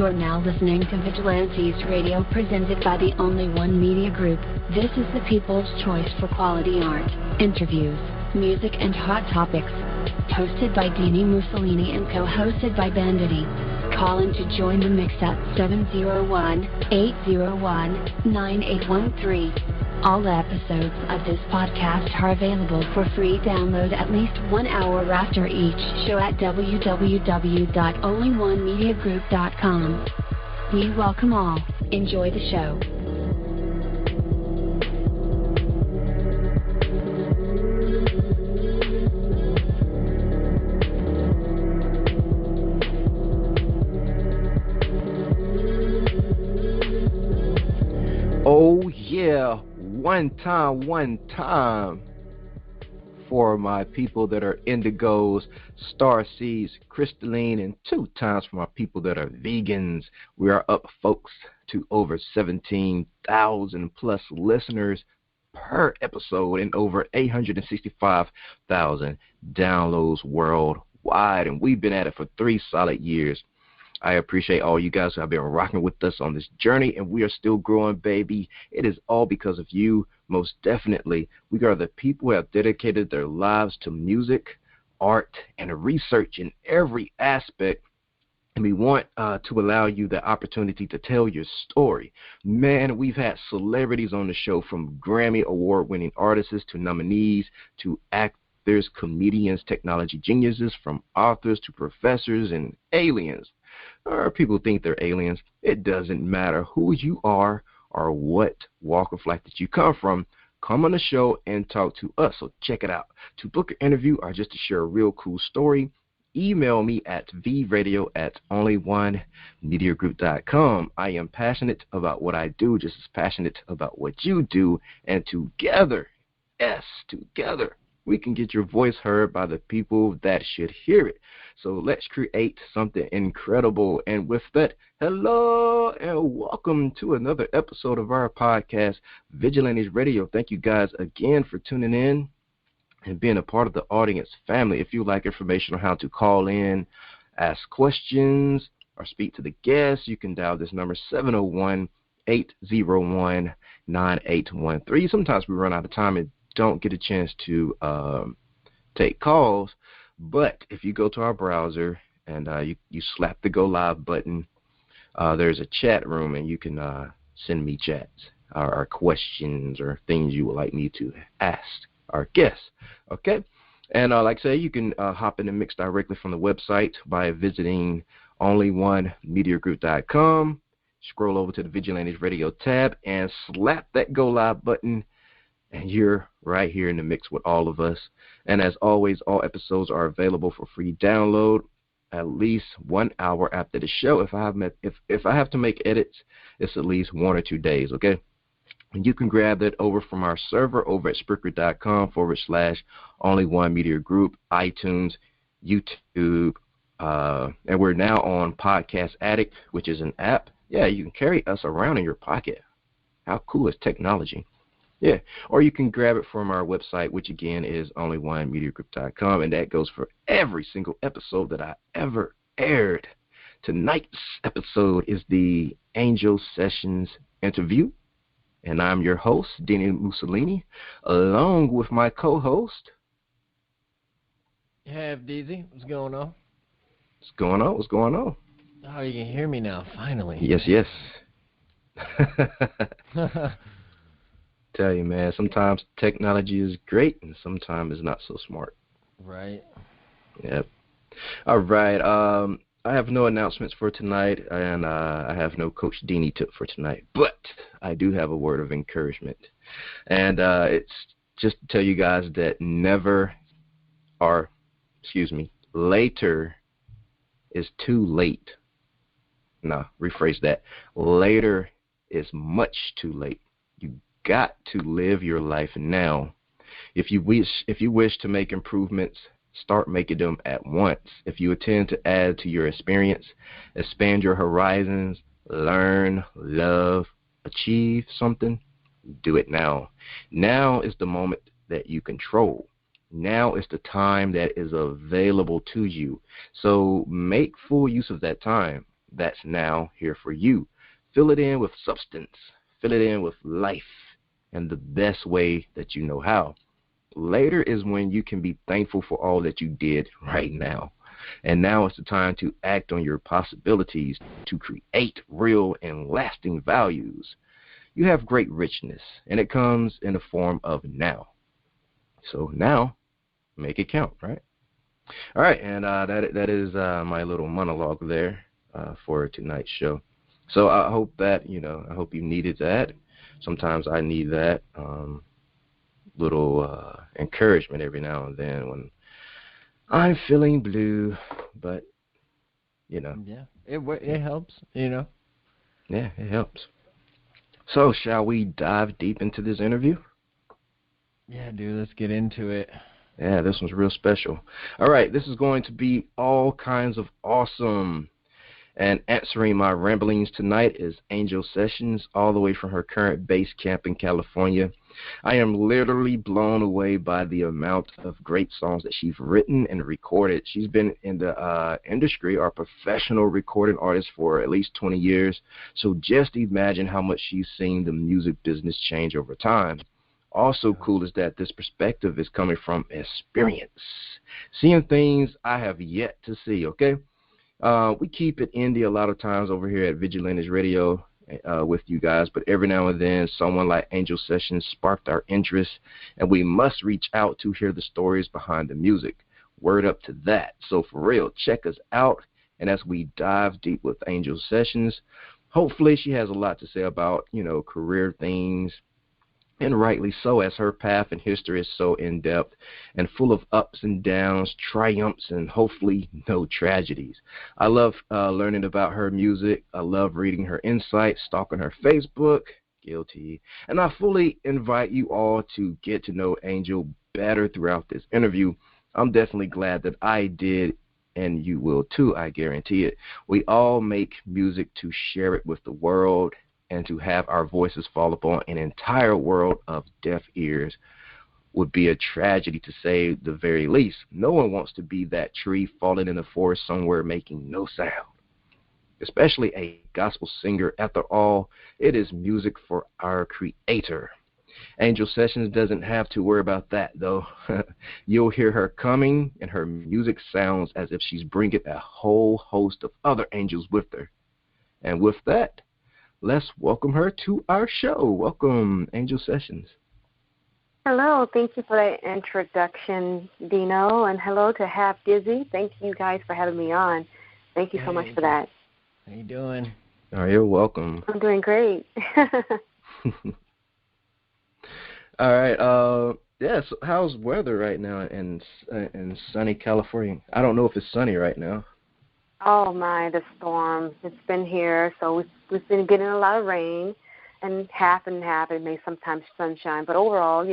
You are now listening to Vigilantes Radio, presented by the Only One Media Group. This is the people's choice for quality art, interviews, music, and hot topics. Hosted by Dini Mussolini and co-hosted by Banditti. Call in to join the mix at 701-801-9813. All episodes of this podcast are available for free download at least 1 hour after each show at www.onlyonemediagroup.com. We welcome all. Enjoy the show. Oh yeah, one time for my people that are indigos, starseeds, crystalline, and 2 times for my people that are vegans. We are up, folks, to over 17,000 plus listeners per episode and over 865,000 downloads worldwide, and we've been at it for 3 solid years. I appreciate all you guys who have been rocking with us on this journey, and we are still growing, baby. It is all because of you, most definitely. We are the people who have dedicated their lives to music, art, and research in every aspect, and we want to allow you the opportunity to tell your story. Man, we've had celebrities on the show, from Grammy award-winning artists to nominees to actors, comedians, technology geniuses, from authors to professors and aliens. Or people think they're aliens. It doesn't matter who you are or what walk of life that you come from. Come on the show and talk to us. So check it out. To book an interview or just to share a real cool story, email me at vradio@onlyonemediagroup.com. I am passionate about what I do, just as passionate about what you do. And together, yes, together, we can get your voice heard by the people that should hear it. So let's create something incredible. And with that, hello and welcome to another episode of our podcast, Vigilantes Radio. Thank you guys again for tuning in and being a part of the audience family. If you'd like information on how to call in, ask questions, or speak to the guests, you can dial this number, 701-801-9813. Sometimes we run out of time and don't get a chance to take calls, but if you go to our browser and you slap the Go Live button, there's a chat room, and you can send me chats or questions or things you would like me to ask our guests, okay? And like I say, you can hop in the mix directly from the website by visiting onlyonemediagroup.com, scroll over to the Vigilantes Radio tab, and slap that Go Live button, and you're right here in the mix with all of us. And as always, all episodes are available for free download at least 1 hour after the show. If I have to make edits, it's at least 1 or 2 days, okay? And you can grab that over from our server over at Spreaker.com/onlyonemediagroup, iTunes, YouTube, and we're now on Podcast Addict, which is an app. Yeah, you can carry us around in your pocket. How cool is technology? Yeah, or you can grab it from our website, which again is onlyonemediagroup.com, and that goes for every single episode that I ever aired. Tonight's episode is the Angel Sessions interview, and I'm your host, Dini Mussolini, along with my co-host. Hey, FDZ, what's going on? What's going on? What's going on? Oh, you can hear me now, finally. Yes. Tell you, man, sometimes technology is great and sometimes it's not so smart. Right. Yep. All right. I have no announcements for tonight, and I have no Coach Dini tip for tonight, but I do have a word of encouragement. And it's just to tell you guys that later is too late. No, rephrase that. Later is much too late. You got to live your life now. If you wish to make improvements, start making them at once. If you intend to add to your experience, expand your horizons, learn, love, achieve something, do it now. Now is the moment that you control. Now is the time that is available to you. So make full use of that time. that's now here for you. Fill it in with substance. Fill it in with life in the best way that you know how. Later is when you can be thankful for all that you did right now. And now is the time to act on your possibilities to create real and lasting values. You have great richness, and it comes in the form of now. So now, make it count, right? All right, and that is my little monologue there for tonight's show. So I hope that, I hope you needed that. Sometimes I need that little encouragement every now and then when I'm feeling blue, but, Yeah, it helps, Yeah, it helps. So shall we dive deep into this interview? Yeah, dude, let's get into it. Yeah, this one's real special. All right, this is going to be all kinds of awesome. And answering my ramblings tonight is Angel Sessions, all the way from her current base camp in California. I am literally blown away by the amount of great songs that she's written and recorded. She's been in the industry, or professional recording artist, for at least 20 years. So just imagine how much she's seen the music business change over time. Also cool is that this perspective is coming from experience, seeing things I have yet to see, okay? We keep it indie a lot of times over here at Vigilantes Radio with you guys, but every now and then someone like Angel Sessions sparked our interest, and we must reach out to hear the stories behind the music. Word up to that. So for real, check us out, and as we dive deep with Angel Sessions, hopefully she has a lot to say about, career things, and rightly so, as her path and history is so in-depth and full of ups and downs, triumphs, and hopefully no tragedies. I love learning about her music. I love reading her insights, stalking her Facebook. Guilty. And I fully invite you all to get to know Angel better throughout this interview. I'm definitely glad that I did, and you will too, I guarantee it. We all make music to share it with the world, and to have our voices fall upon an entire world of deaf ears would be a tragedy, to say the very least. No one wants to be that tree falling in the forest somewhere making no sound, especially a gospel singer. After all, it is music for our Creator. Angel Sessions doesn't have to worry about that, though. You'll hear her coming, and her music sounds as if she's bringing a whole host of other angels with her. And with that, let's welcome her to our show. Welcome, Angel Sessions. Hello. Thank you for that introduction, Dino. And hello to Half Dizzy. Thank you guys for having me on. Thank you so much for that. How you doing? Oh, you're welcome. I'm doing great. All right. Yes. How's weather right now in sunny California? I don't know if it's sunny right now. Oh, my, the storm. It's been here, so we've been getting a lot of rain, and half and half. It may sometimes sunshine. But overall,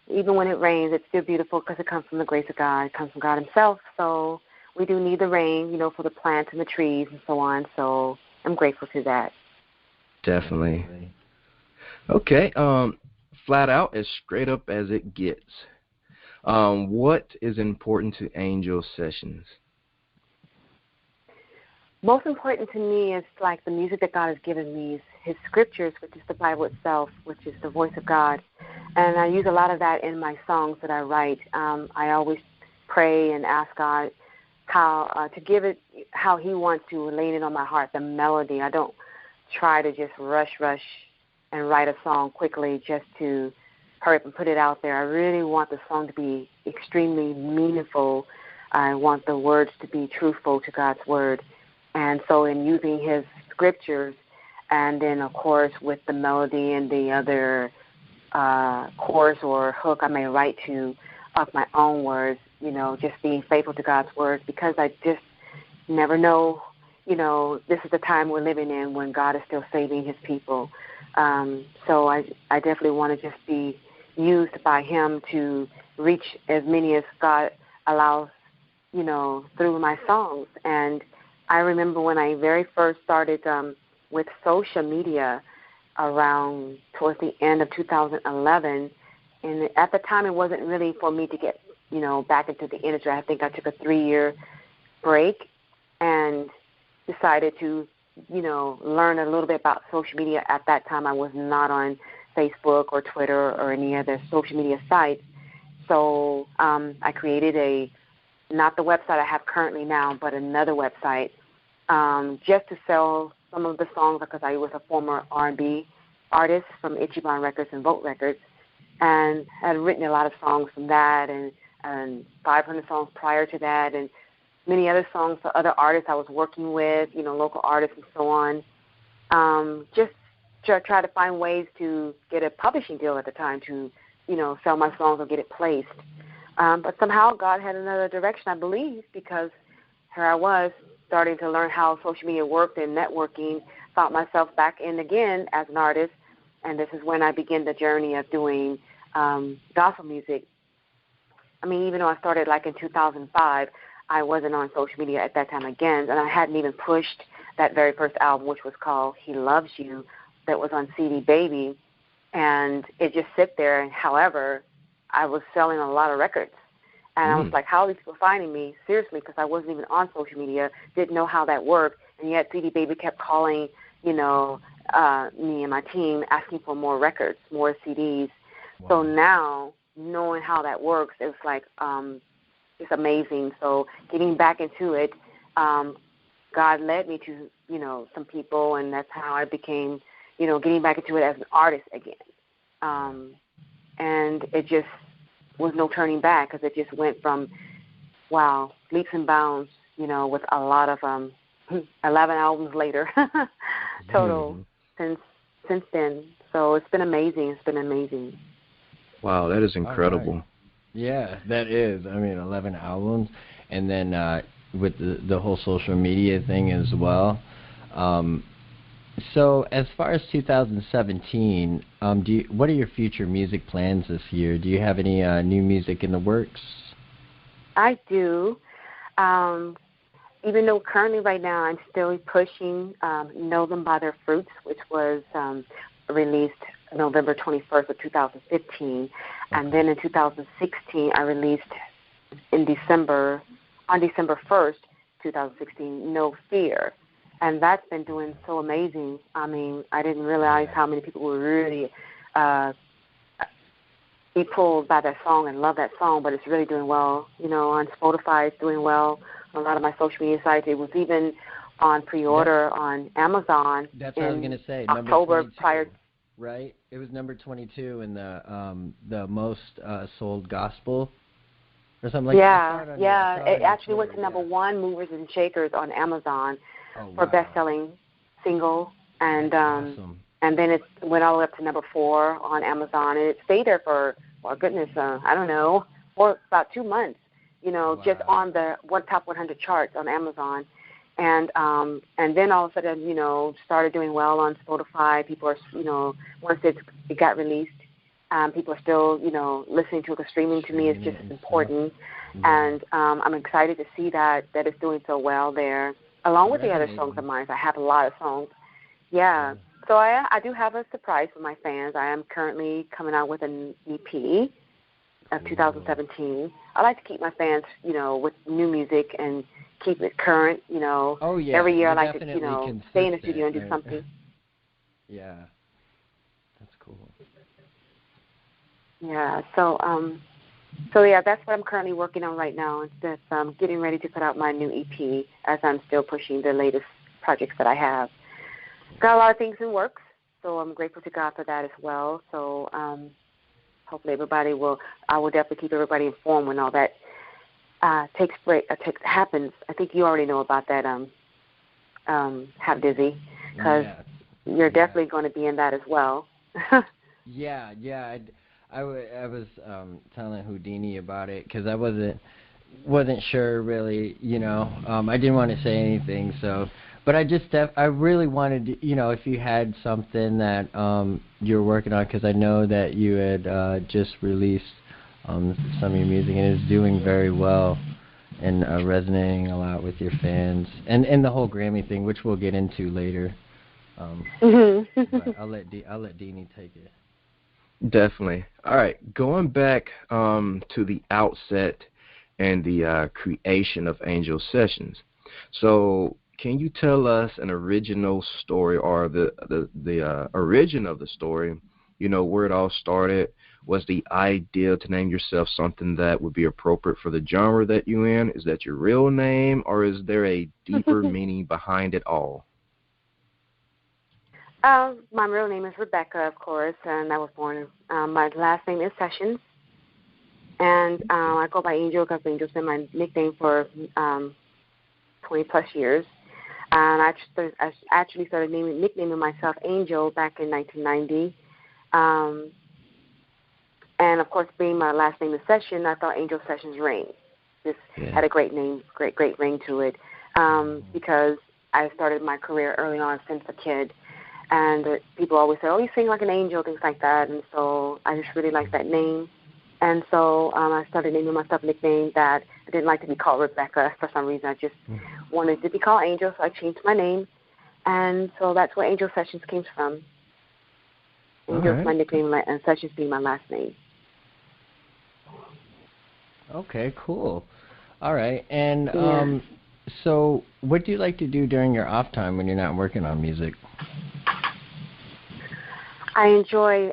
even when it rains, it's still beautiful because it comes from the grace of God. It comes from God himself. So we do need the rain, for the plants and the trees and so on. So I'm grateful to that. Definitely. Okay. Flat out, as straight up as it gets. What is important to Angel Sessions? Most important to me is like the music that God has given me, his scriptures, which is the Bible itself, which is the voice of God. And I use a lot of that in my songs that I write. I always pray and ask God how to give it how he wants to lay it on my heart, the melody. I don't try to just rush and write a song quickly just to hurry up and put it out there. I really want the song to be extremely meaningful. I want the words to be truthful to God's word. And so in using his scriptures, and then, of course, with the melody and the other chorus or hook I may write to of my own words, just being faithful to God's word, because I just never know, this is the time we're living in when God is still saving his people. So I definitely want to just be used by him to reach as many as God allows, through my songs. And I remember when I very first started with social media around towards the end of 2011, and at the time it wasn't really for me to get, back into the industry. I think I took a 3-year break, and decided to, learn a little bit about social media. At that time, I was not on Facebook or Twitter or any other social media sites. So I created not the website I have currently now, but another website just to sell some of the songs, because I was a former R&B artist from Ichiban Records and Vote Records, and had written a lot of songs from that, and 500 songs prior to that, and many other songs for other artists I was working with, local artists and so on. Just to try to find ways to get a publishing deal at the time to, sell my songs or get it placed. But somehow God had another direction, I believe, because here I was starting to learn how social media worked and networking, found myself back in again as an artist, and this is when I began the journey of doing gospel music. I mean, even though I started like in 2005, I wasn't on social media at that time again, and I hadn't even pushed that very first album, which was called He Loves You, that was on CD Baby, and it just sit there. And however, I was selling a lot of records. And I was like, how are these people finding me? Seriously, because I wasn't even on social media, didn't know how that worked. And yet CD Baby kept calling, me and my team, asking for more records, more CDs. Wow. So now, knowing how that works, it was like, it's amazing. So getting back into it, God led me to, some people, and that's how I became, getting back into it as an artist again. And it just was no turning back, because it just went from, leaps and bounds, with a lot of 11 albums later total since then. So it's been amazing. It's been amazing. Wow, that is incredible. Right. Yeah, that is. I mean, 11 albums, and then with the whole social media thing as well. So as far as 2017, what are your future music plans this year? Do you have any new music in the works? I do. Even though currently right now I'm still pushing Know Them by Their Fruits, which was released November 21st of 2015. Okay. And then in 2016 I released on December 1st, 2016, No Fear. And that's been doing so amazing. I mean, I didn't realize how many people would really be pulled by that song and love that song, but it's really doing well. On Spotify, it's doing well. On a lot of my social media sites, it was even on pre-order on Amazon. That's what I was going to say. October prior. Right? It was number 22 in the most sold gospel or something like that. Yeah. It actually went to number 1, Movers and Shakers on Amazon. For best-selling single, and awesome. And then it went all the way up to number 4 on Amazon, and it stayed there for, I don't know, for about 2 months, just on the top 100 charts on Amazon, and then all of a sudden, started doing well on Spotify. People are, once it got released, people are still, listening to it. Streaming to me is just as important, and I'm excited to see that it's doing so well there. Along with the other songs of mine, I have a lot of songs. Yeah. So I do have a surprise for my fans. I am currently coming out with an EP of 2017. I like to keep my fans, with new music and keep it current, Oh, yeah. Every year You're I like to, stay in the studio and do something. Yeah. That's cool. Yeah. So yeah, that's what I'm currently working on right now. It's just getting ready to put out my new EP as I'm still pushing the latest projects that I have. Got a lot of things in works, so I'm grateful to God for that as well. So hopefully I will definitely keep everybody informed when all that happens. I think you already know about that, Have Dizzy, because you're definitely going to be in that as well. Yeah. I was telling Houdini about it because I wasn't sure really, I didn't want to say anything, but I really wanted to, if you had something that you're working on, because I know that you had just released some of your music and it's doing very well and resonating a lot with your fans and the whole Grammy thing, which we'll get into later. But I'll let Deanie take it. Definitely. All right, going back to the outset and the creation of Angel Sessions. So can you tell us an original story or the origin of the story? You know, where it all started. Was the idea to name yourself something that would be appropriate for the genre that you're in? Is that your real name, or is there a deeper meaning behind it all? My real name is Rebecca, of course, and I was born. My last name is Sessions, and I go by Angel because Angel's been my nickname for 20-plus years. And I actually started nicknaming myself Angel back in 1990. And, of course, being my last name is Session, I thought Angel Sessions ring. Just had a great name, great ring to it, because I started my career early on since a kid. And people always say, oh, you sing like an angel, things like that. And so I just really liked that name. And so I started naming myself a nickname that I didn't like to be called Rebecca for some reason. I just wanted to be called Angel, so I changed my name. And so that's where Angel Sessions came from. Angel's my nickname and Sessions being my last name. Okay, cool. All right. And so what do you like to do during your off time when you're not working on music? I enjoy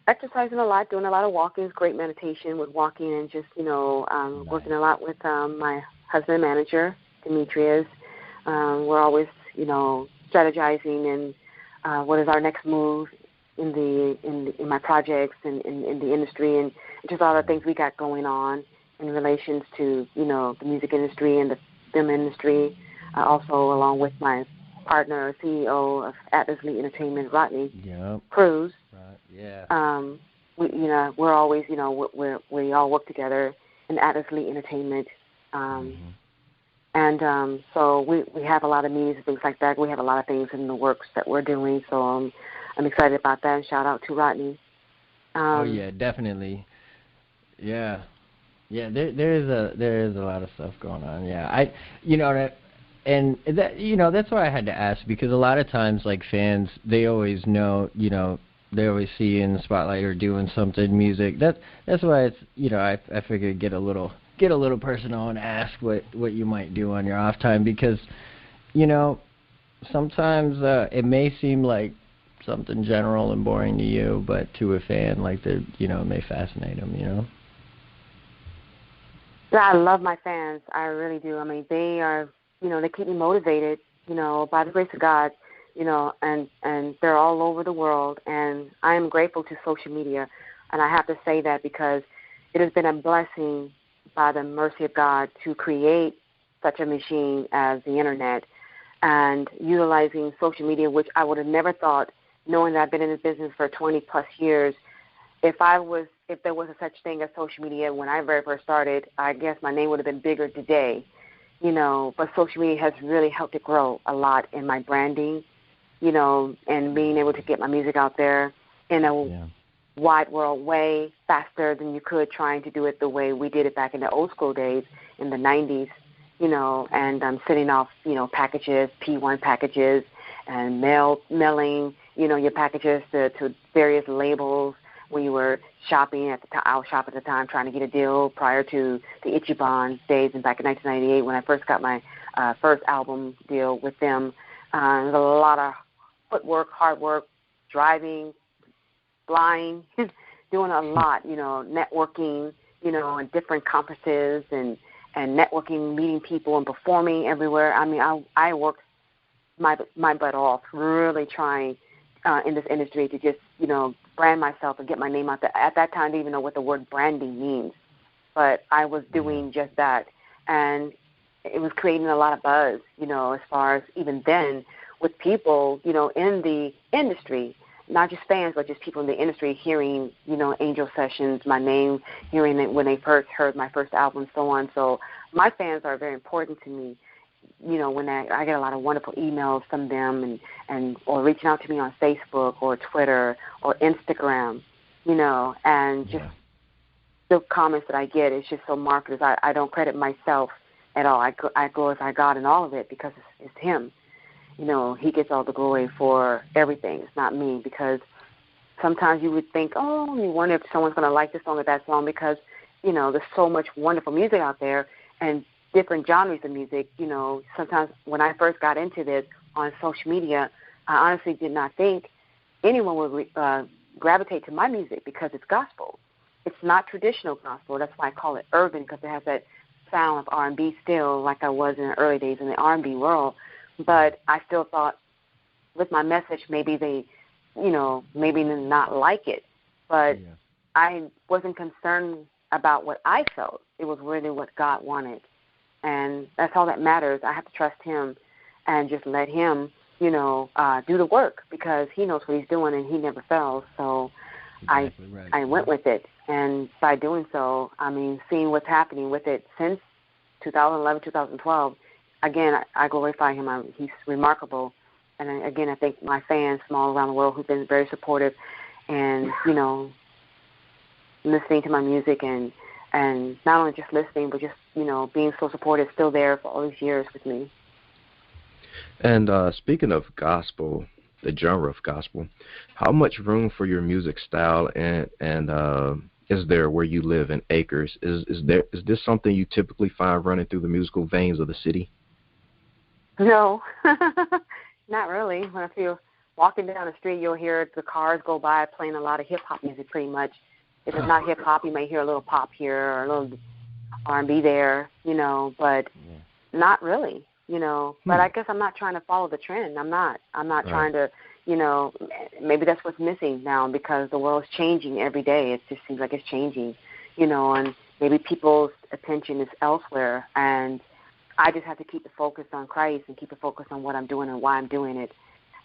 exercising a lot, doing a lot of walking. It's great meditation with walking and just, working a lot with my husband and manager, Demetrius. We're always, strategizing and what is our next move in my projects and in the industry, and just all the things we got going on in relations to, the music industry and the film industry. Also, along with my partner, CEO of Atlas Lee Entertainment, Rodney Cruz. We're always, we all work together in Atlas Lee Entertainment. And so we have a lot of meetings and things like that. We have a lot of things in the works that we're doing. So I'm excited about that. And shout out to Rodney. Oh yeah, definitely. Yeah. There is a lot of stuff going on. Yeah, that's why I had to ask, because a lot of times, like, fans, they always know, they always see you in the spotlight or doing something music. That's why it's, I figured get a little personal and ask what you might do on your off time, because, sometimes it may seem like something general and boring to you, but to a fan, like, it may fascinate them, Yeah, I love my fans. I really do. I mean, they are, they keep me motivated, by the grace of God, and they're all over the world. And I am grateful to social media. And I have to say that because it has been a blessing by the mercy of God to create such a machine as the Internet and utilizing social media, which I would have never thought, knowing that I've been in this business for 20-plus years, if there was a such thing as social media when I very first started, I guess my name would have been bigger today, but social media has really helped it grow a lot in my branding, and being able to get my music out there in a wide world way faster than you could trying to do it the way we did it back in the old school days in the 90s, and sending off, packages, P1 packages, and mailing, your packages to various labels. When you were shopping at the time, I was shopping at the time trying to get a deal prior to the Ichiban days, and back in 1998 when I first got my first album deal with them. There's a lot of footwork, hard work, driving, flying, doing a lot, networking, in different conferences and networking, meeting people and performing everywhere. I mean, I worked my butt off really trying in this industry to just, brand myself and get my name out there. At that time, I didn't even know what the word branding means, but I was doing just that. And it was creating a lot of buzz, as far as even then with people, in the industry, not just fans, but just people in the industry hearing, Angel Sessions, my name, hearing it when they first heard my first album, so on. So my fans are very important to me. When I get a lot of wonderful emails from them and or reaching out to me on Facebook or Twitter or Instagram, and just the comments that I get, it's just so marvelous. I don't credit myself at all. I glorify God in all of it because it's Him. He gets all the glory for everything. It's not me, because sometimes you would think, oh, you wonder if someone's going to like this song or that song, because, there's so much wonderful music out there, and different genres of music. You know, sometimes when I first got into this on social media, I honestly did not think anyone would gravitate to my music because it's gospel. It's not traditional gospel. That's why I call it urban, because it has that sound of R&B still, like I was in the early days in the R&B world. But I still thought with my message, maybe they, you know, maybe not like it. But I wasn't concerned about what I felt. It was really what God wanted. And that's all that matters. I have to trust him and just let him, you know, do the work, because he knows what he's doing and he never fails. So exactly I went with it. And by doing so, I mean, seeing what's happening with it since 2011, 2012, again, I glorify him. He's remarkable. And again, I think my fans from all around the world who've been very supportive and, you know, listening to my music and not only just listening, but just, you know, being so supportive, still there for all these years with me. And speaking of gospel, the genre of gospel, how much room for your music style and is there where you live in Acres? Is this something you typically find running through the musical veins of the city? No, not really. When if you're walking down the street, you'll hear the cars go by playing a lot of hip-hop music pretty much. If it's not hip-hop, you may hear a little pop here or a little R&B there, you know, but not really, you know. But I guess I'm not trying to follow the trend. I'm not trying to, you know, maybe that's what's missing now, because the world's changing every day. It just seems like it's changing, you know, and maybe people's attention is elsewhere. And I just have to keep the focus on Christ and keep the focus on what I'm doing and why I'm doing it,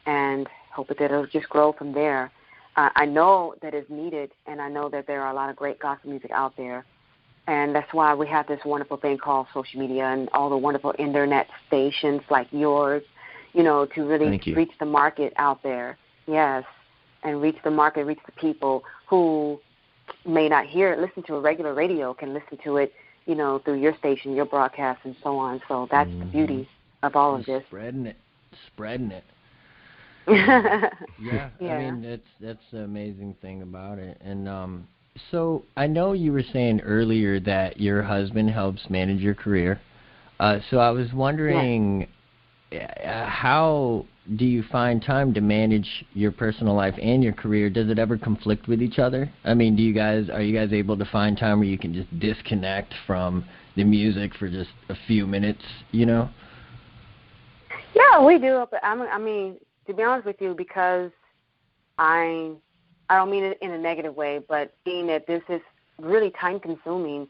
and hope that it'll just grow from there. I know that it's needed, and I know that there are a lot of great gospel music out there. And that's why we have this wonderful thing called social media and all the wonderful internet stations like yours, you know, to really reach the market out there. Yes, and reach the market, reach the people who may not listen to a regular radio, can listen to it, you know, through your station, your broadcast, and so on. So that's the beauty of all of this. Spreading it. Yeah, I mean, that's the amazing thing about it. And so I know you were saying earlier that your husband helps manage your career. So I was wondering, how do you find time to manage your personal life and your career? Does it ever conflict with each other? I mean, are you guys able to find time where you can just disconnect from the music for just a few minutes, you know? Yeah, we do. But I mean, to be honest with you, because I don't mean it in a negative way, but being that this is really time-consuming,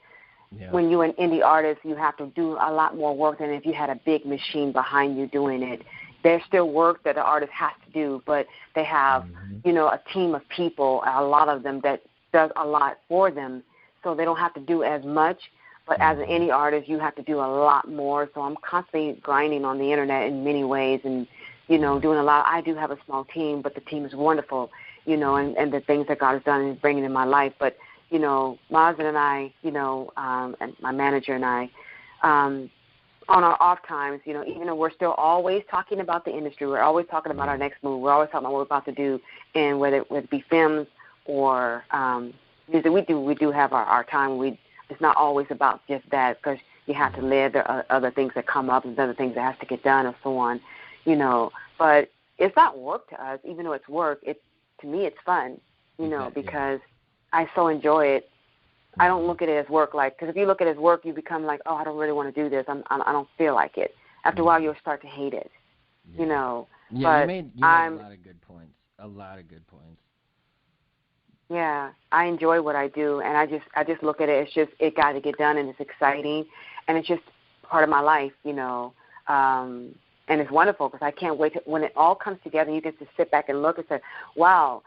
when you're an indie artist, you have to do a lot more work than if you had a big machine behind you doing it. There's still work that the artist has to do, but they have, you know, a team of people, a lot of them that does a lot for them, so they don't have to do as much. But as an indie artist, you have to do a lot more. So I'm constantly grinding on the internet in many ways and, you know, doing a lot. I do have a small team, but the team is wonderful, you know, and the things that God has done and bringing in my life. But, you know, my husband and I, you know, and my manager and I, on our off times, you know, even though we're still always talking about the industry, we're always talking about our next move, we're always talking about what we're about to do, and whether it be films or music, we do have our time. It's not always about just that, because you have to live. There are other things that come up and other things that have to get done and so on, you know. But it's not work to us, even though it's work. To me, it's fun, you know, because I so enjoy it. I don't look at it as work, because if you look at it as work, you become like, oh, I don't really want to do this. I don't feel like it. After a while, you'll start to hate it, you know. Yeah, but you made a lot of good points. Yeah, I enjoy what I do, and I just look at it. It's just it got to get done, and it's exciting, and it's just part of my life, you know. And it's wonderful because I can't wait when it all comes together. You get to sit back and look and say, "Wow,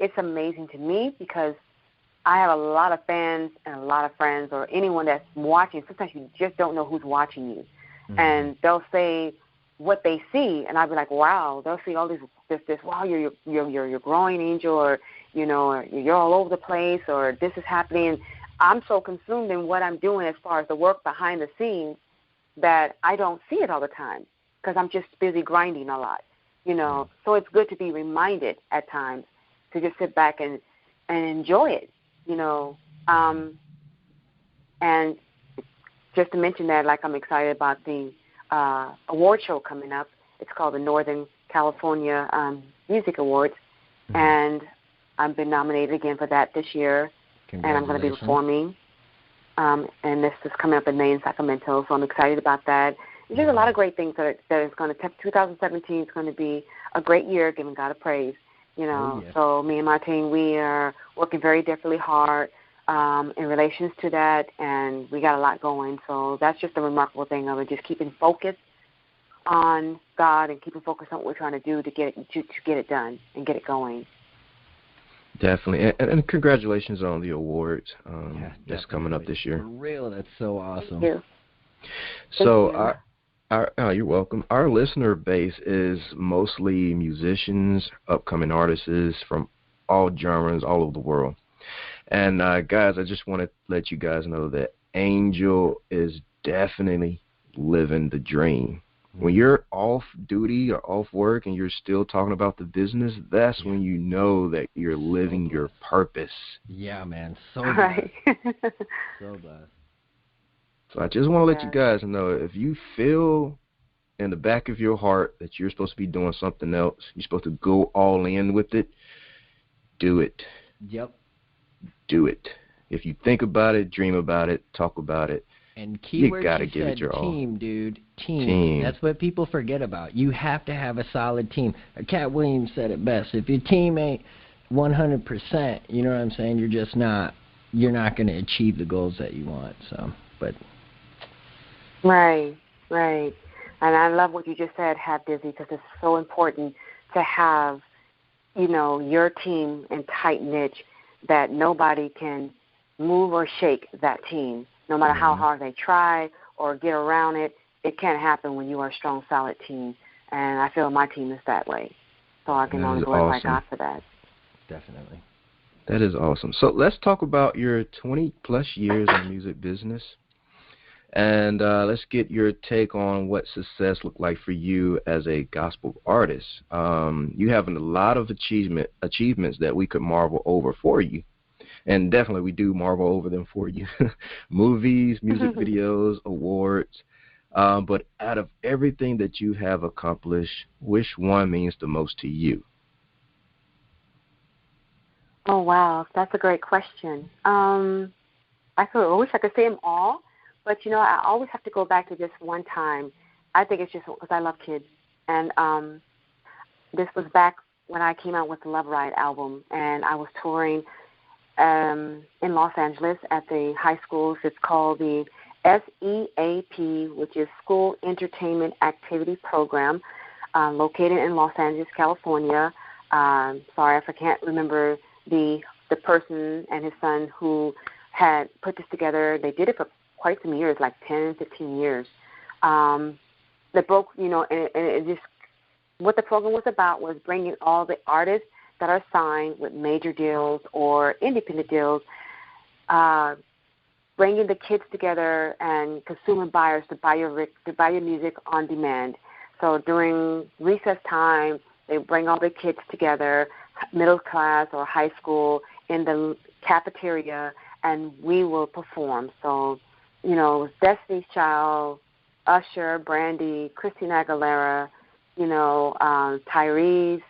it's amazing to me," because I have a lot of fans and a lot of friends or anyone that's watching. Sometimes you just don't know who's watching you, and they'll say what they see, and I'll be like, "Wow!" They'll see all this. Wow, you're growing, Angel, or you know, or you're all over the place, or this is happening. I'm so consumed in what I'm doing as far as the work behind the scenes that I don't see it all the time because I'm just busy grinding a lot, you know. So it's good to be reminded at times to just sit back and enjoy it, you know. And just to mention that, like, I'm excited about the award show coming up. It's called the Northern California Music Awards, and I've been nominated again for that this year, and I'm going to be performing. And this is coming up in May in Sacramento, so I'm excited about that. And there's a lot of great things that is going to. 2017 is going to be a great year, giving God a praise. You know, so me and my team, we are working very definitely hard in relations to that, and we got a lot going. So that's just a remarkable thing of it, just keeping focused on God and keeping focused on what we're trying to do to get it done and get it going. Definitely, and congratulations on the awards that's coming up this year. For real, that's so awesome. Thank you. So, you're welcome. Our listener base is mostly musicians, upcoming artists from all genres, all over the world. And guys, I just want to let you guys know that Angel is definitely living the dream. When you're off duty or off work and you're still talking about the business, that's when you know that you're living your purpose. Yeah, man. So blessed. So blessed. So I just want to let you guys know, if you feel in the back of your heart that you're supposed to be doing something else, you're supposed to go all in with it, do it. Yep. Do it. If you think about it, dream about it, talk about it, and keyword, you gotta give it your team, all. dude. Team. That's what people forget about. You have to have a solid team. Cat Williams said it best. If your team ain't 100%, you know what I'm saying, you're not going to achieve the goals that you want. So, but right. And I love what you just said, Dizzy, because it's so important to have, you know, your team in tight niche that nobody can move or shake that team. No matter how hard they try or get around it, it can't happen when you are a strong, solid team. And I feel my team is that way. So I can only glorify God for that. Definitely. That is awesome. So let's talk about your 20-plus years in the music business. And let's get your take on what success looked like for you as a gospel artist. You have a lot of achievements that we could marvel over for you. And definitely we do marvel over them for you. Movies, music videos, awards. But out of everything that you have accomplished, which one means the most to you? Oh, wow. That's a great question. I wish I could say them all. But, you know, I always have to go back to just one time. I think it's just because I love kids. And this was back when I came out with the Love Ride album. And I was touring in Los Angeles at the high schools. It's called the SEAP, which is School Entertainment Activity Program, located in Los Angeles, California. Sorry if I can't remember the person and his son who had put this together. They did it for quite some years, like 10, 15 years. They broke, you know, and it just, what the program was about was bringing all the artists that are signed with major deals or independent deals, bringing the kids together and consumer buyers to buy your music on demand. So during recess time, they bring all the kids together, middle class or high school, in the cafeteria, and we will perform. So, you know, Destiny's Child, Usher, Brandy, Christina Aguilera, you know, Tyrese,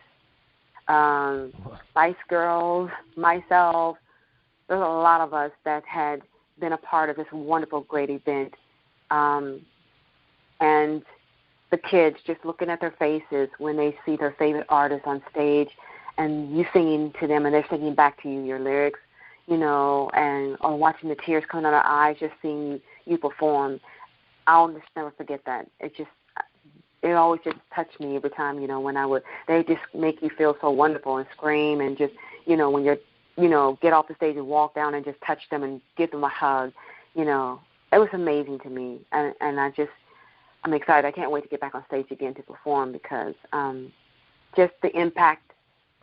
Spice Girls, myself. There's a lot of us that had been a part of this wonderful, great event. And the kids just looking at their faces when they see their favorite artist on stage and you singing to them and they're singing back to you your lyrics, you know, and or watching the tears coming out of their eyes just seeing you perform. I'll just never forget that. It always just touched me every time, you know, they just make you feel so wonderful and scream and just, you know, when you're, you know, get off the stage and walk down and just touch them and give them a hug, you know, it was amazing to me. And I'm excited. I can't wait to get back on stage again to perform because just the impact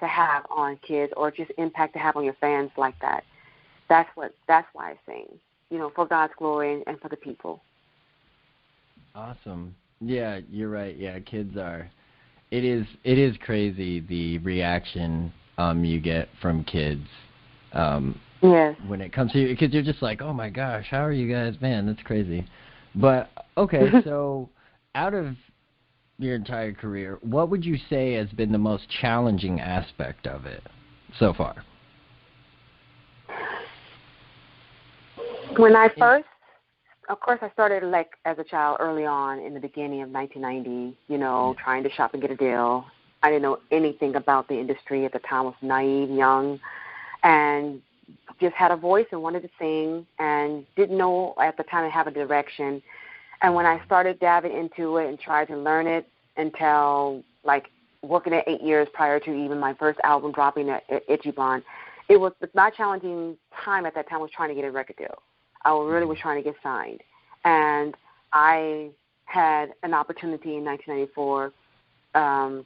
to have on kids or just impact to have on your fans like that, that's why I sing, you know, for God's glory and for the people. Awesome. Yeah, you're right. Yeah, kids are. It is crazy the reaction you get from kids. Yes. When it comes to you, because you're just like, oh my gosh, how are you guys, man? That's crazy. But, okay, so out of your entire career, what would you say has been the most challenging aspect of it so far? When I first, of course, I started like as a child early on in the beginning of 1990, trying to shop and get a deal. I didn't know anything about the industry at the time. I was naive, young, and just had a voice and wanted to sing and didn't know at the time to have a direction. And when I started diving into it and tried to learn it until like working at 8 years prior to even my first album dropping at Ichiban, it was my challenging time at that time was trying to get a record deal. I really was trying to get signed. And I had an opportunity in 1994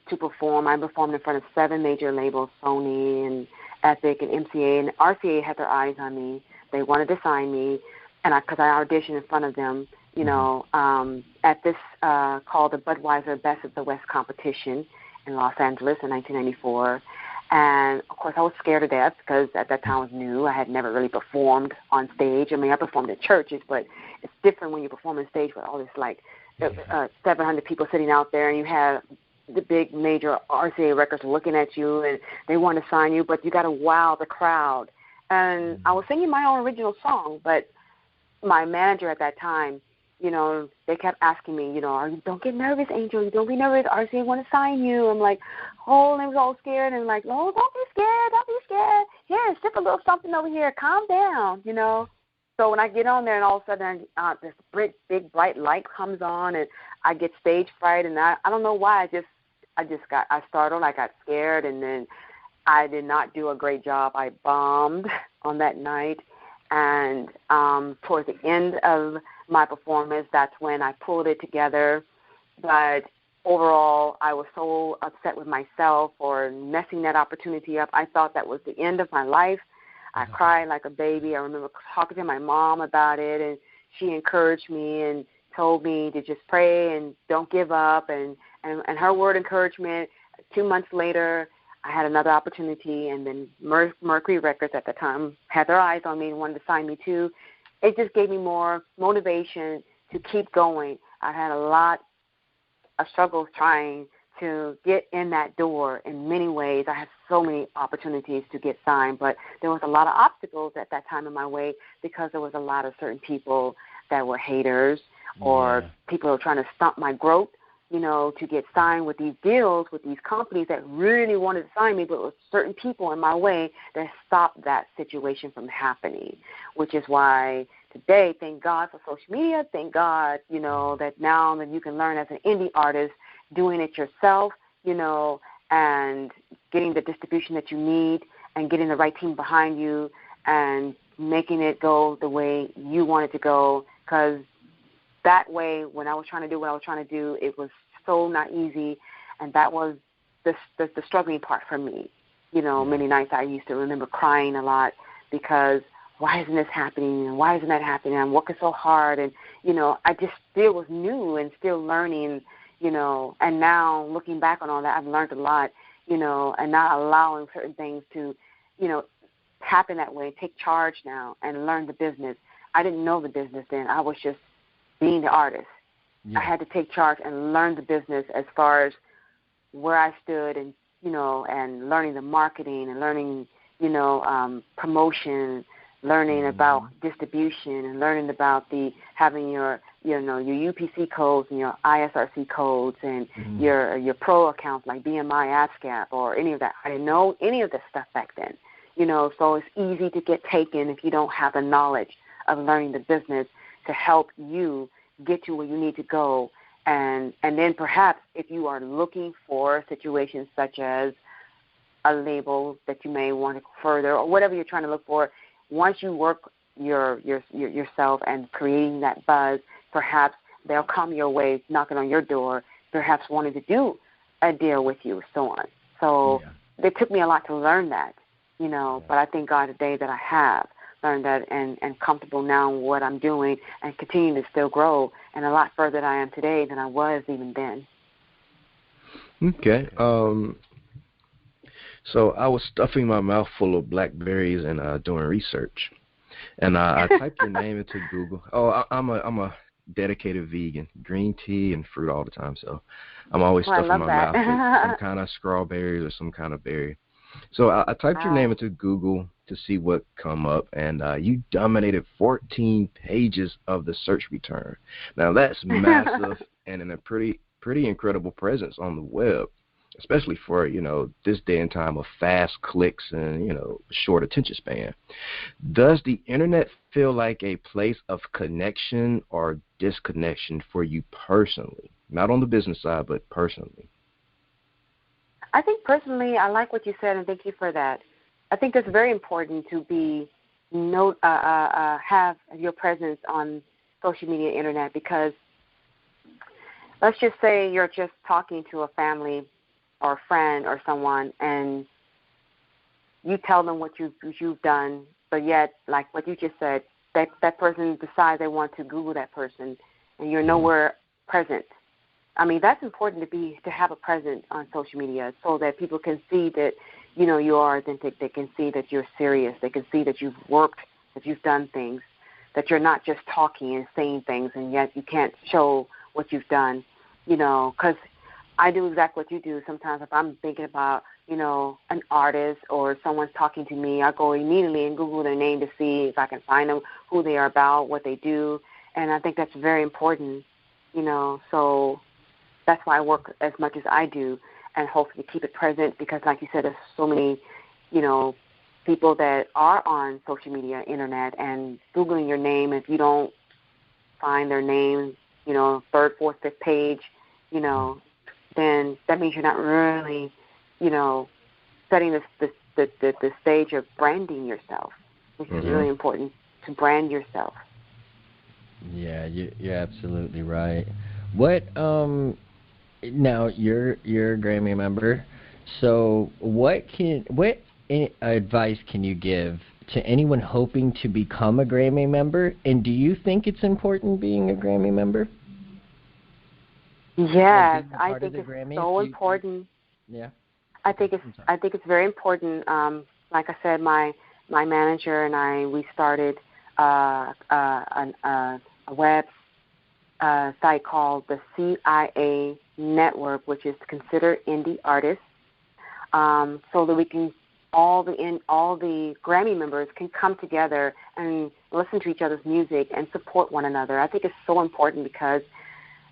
to perform. I performed in front of 7 major labels, Sony and Epic and MCA, and RCA had their eyes on me. They wanted to sign me, and because I auditioned in front of them, at this called the Budweiser Best of the West competition in Los Angeles in 1994. And, of course, I was scared to death because at that time I was new. I had never really performed on stage. I mean, I performed at churches, but it's different when you perform on stage with all this, 700 people sitting out there, and you have the big major RCA records looking at you, and they want to sign you, but you got to wow the crowd. And I was singing my own original song, but my manager at that time, they kept asking me, don't get nervous, Angel. Don't be nervous. RCA want to sign you. I'm like, and I was all scared. And like, no, don't be scared. Don't be scared. Here, sip a little something over here. Calm down, So when I get on there and all of a sudden this big bright light comes on and I get stage fright, and I don't know why. I startled. I got scared, and then I did not do a great job. I bombed on that night. And towards the end of my performance, that's when I pulled it together. But overall, I was so upset with myself for messing that opportunity up. I thought that was the end of my life. I cried like a baby. I remember talking to my mom about it, and she encouraged me and told me to just pray and don't give up. And her word encouragement, 2 months later, I had another opportunity, and then Mercury Records at the time had their eyes on me and wanted to sign me too. It just gave me more motivation to keep going. I had a lot of struggles trying to get in that door in many ways. I had so many opportunities to get signed, but there was a lot of obstacles at that time in my way because there was a lot of certain people that were haters or people who were trying to stump my growth, to get signed with these deals with these companies that really wanted to sign me, but there were certain people in my way that stopped that situation from happening, which is why today, thank God for social media, thank God, that now that you can learn as an indie artist, doing it yourself, and getting the distribution that you need and getting the right team behind you and making it go the way you want it to go, because that way, when I was trying to do what I was trying to do, it was so not easy, and that was the struggling part for me. Many nights I used to remember crying a lot because why isn't this happening, and why isn't that happening? I'm working so hard, and, I just still was new and still learning, and now looking back on all that, I've learned a lot, and not allowing certain things to, happen that way, take charge now and learn the business. I didn't know the business then. I was just being the artist. I had to take charge and learn the business as far as where I stood and, and learning the marketing and learning, promotion, learning about distribution and learning about having your UPC codes and your ISRC codes and your pro accounts like BMI, ASCAP or any of that. I didn't know any of this stuff back then, so it's easy to get taken if you don't have the knowledge of learning the business to help you get to where you need to go. And then perhaps if you are looking for situations such as a label that you may want to further or whatever you're trying to look for, once you work yourself and creating that buzz, perhaps they'll come your way, knocking on your door, perhaps wanting to do a deal with you, so on. So it took me a lot to learn that, but I thank God today that I have learned that and comfortable now in what I'm doing and continue to still grow and a lot further than I am today than I was even then. Okay. So I was stuffing my mouth full of blackberries and doing research, and I typed your name into Google. Oh, I'm a dedicated vegan, green tea and fruit all the time. So I'm always I stuffing love my that. mouth with some kind of strawberries or some kind of berry. So I typed your name into Google to see what come up, and you dominated 14 pages of the search return. Now that's massive and in a pretty incredible presence on the web, especially for, this day and time of fast clicks and, short attention span. Does the internet feel like a place of connection or disconnection for you personally? Not on the business side, but personally. I think personally, I like what you said, and thank you for that. I think it's very important to have your presence on social media, internet, because let's just say you're just talking to a family or a friend or someone, and you tell them what you've done, but yet, like what you just said, that person decides they want to Google that person, and you're nowhere present. I mean, that's important to have a presence on social media so that people can see that, you are authentic. They can see that you're serious. They can see that you've worked, that you've done things, that you're not just talking and saying things, and yet you can't show what you've done, because I do exactly what you do. Sometimes if I'm thinking about, an artist or someone's talking to me, I go immediately and Google their name to see if I can find them, who they are about, what they do, and I think that's very important, so that's why I work as much as I do, and hopefully keep it present, because like you said, there's so many, people that are on social media, internet, and Googling your name, if you don't find their name, third, fourth, fifth page, then that means you're not really, setting the stage of branding yourself, which is really important, to brand yourself. Yeah, you're absolutely right. What now you're a Grammy member, so what advice can you give to anyone hoping to become a Grammy member, and do you think it's important being a Grammy member? Yes, I think it's so important. Yeah, I think it's very important. Like I said, my manager and we started a web site called the CIA Network, which is to consider indie artists, so that we can all the Grammy members can come together and listen to each other's music and support one another. I think it's so important because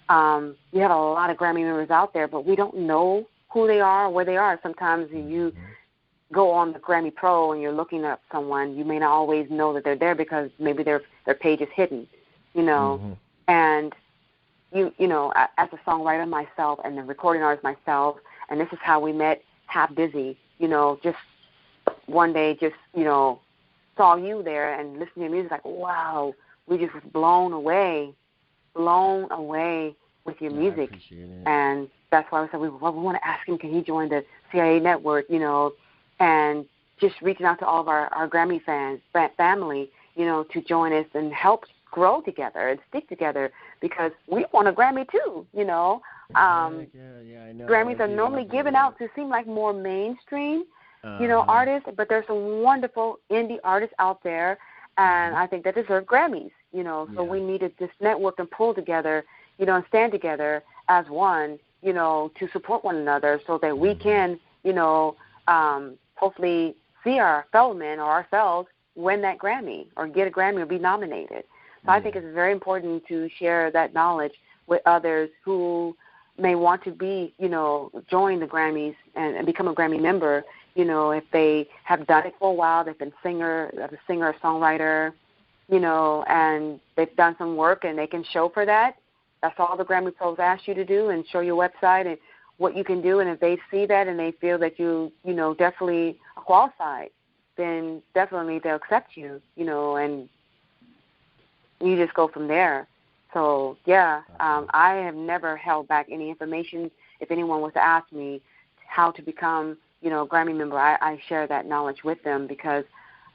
you have a lot of Grammy members out there, but we don't know who they are or where they are. Sometimes you go on the Grammy Pro and you're looking up someone, you may not always know that they're there because maybe their page is hidden, and as a songwriter myself and the recording artist myself, and this is how we met, Half Dizzy, just one day saw you there and listened to your music, like, wow, we just was blown away with your music. I appreciate it. And that's why we said we want to ask him, can he join the CIA Network, and just reaching out to all of our Grammy fans, family, to join us and help grow together and stick together, because we want a Grammy too, I know. Grammys are normally given out to seem like more mainstream, artists, but there's some wonderful indie artists out there, and I think that deserve Grammys, so we needed this network and pull together, and stand together as one, to support one another so that we can, hopefully see our fellow men or ourselves win that Grammy or get a Grammy or be nominated. So I think it's very important to share that knowledge with others who may want to be, join the Grammys and become a Grammy member, if they have done it for a while, they've been a singer or songwriter, and they've done some work and they can show for that. That's all the Grammy pros ask you to do, and show your website and what you can do. And if they see that and they feel that you definitely are qualified, then definitely they'll accept you, and you just go from there. So, I have never held back any information. If anyone was to ask me how to become, a Grammy member, I share that knowledge with them, because